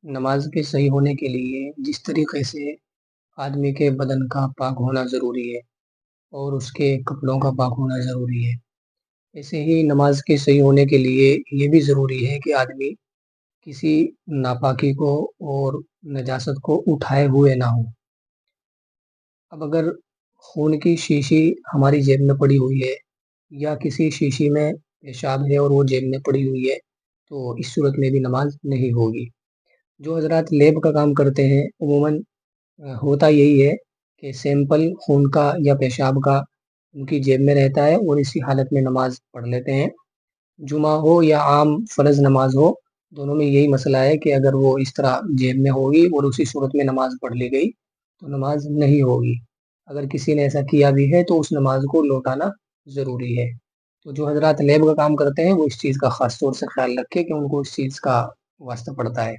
نماز کے صحیح ہونے کے لیے جس طریقے سے آدمی کے بدن کا پاک ہونا ضروری ہے اور اس کے کپڑوں کا پاک ہونا ضروری ہے، ایسے ہی نماز کے صحیح ہونے کے لیے یہ بھی ضروری ہے کہ آدمی کسی ناپاکی کو اور نجاست کو اٹھائے ہوئے نہ ہو۔ اب اگر خون کی شیشی ہماری جیب میں پڑی ہوئی ہے یا کسی شیشی میں پیشاب ہے اور وہ جیب میں پڑی ہوئی ہے تو اس صورت میں بھی نماز نہیں ہوگی۔ جو حضرات لیب کا کام کرتے ہیں عموماً ہوتا یہی ہے کہ سیمپل خون کا یا پیشاب کا ان کی جیب میں رہتا ہے اور اسی حالت میں نماز پڑھ لیتے ہیں۔ جمعہ ہو یا عام فرض نماز ہو، دونوں میں یہی مسئلہ ہے کہ اگر وہ اس طرح جیب میں ہوگی اور اسی صورت میں نماز پڑھ لی گئی تو نماز نہیں ہوگی۔ اگر کسی نے ایسا کیا بھی ہے تو اس نماز کو لوٹانا ضروری ہے۔ تو جو حضرات لیب کا کام کرتے ہیں وہ اس چیز کا خاص طور سے خیال رکھیں کہ ان کو اس چیز کا واسطہ پڑتا ہے۔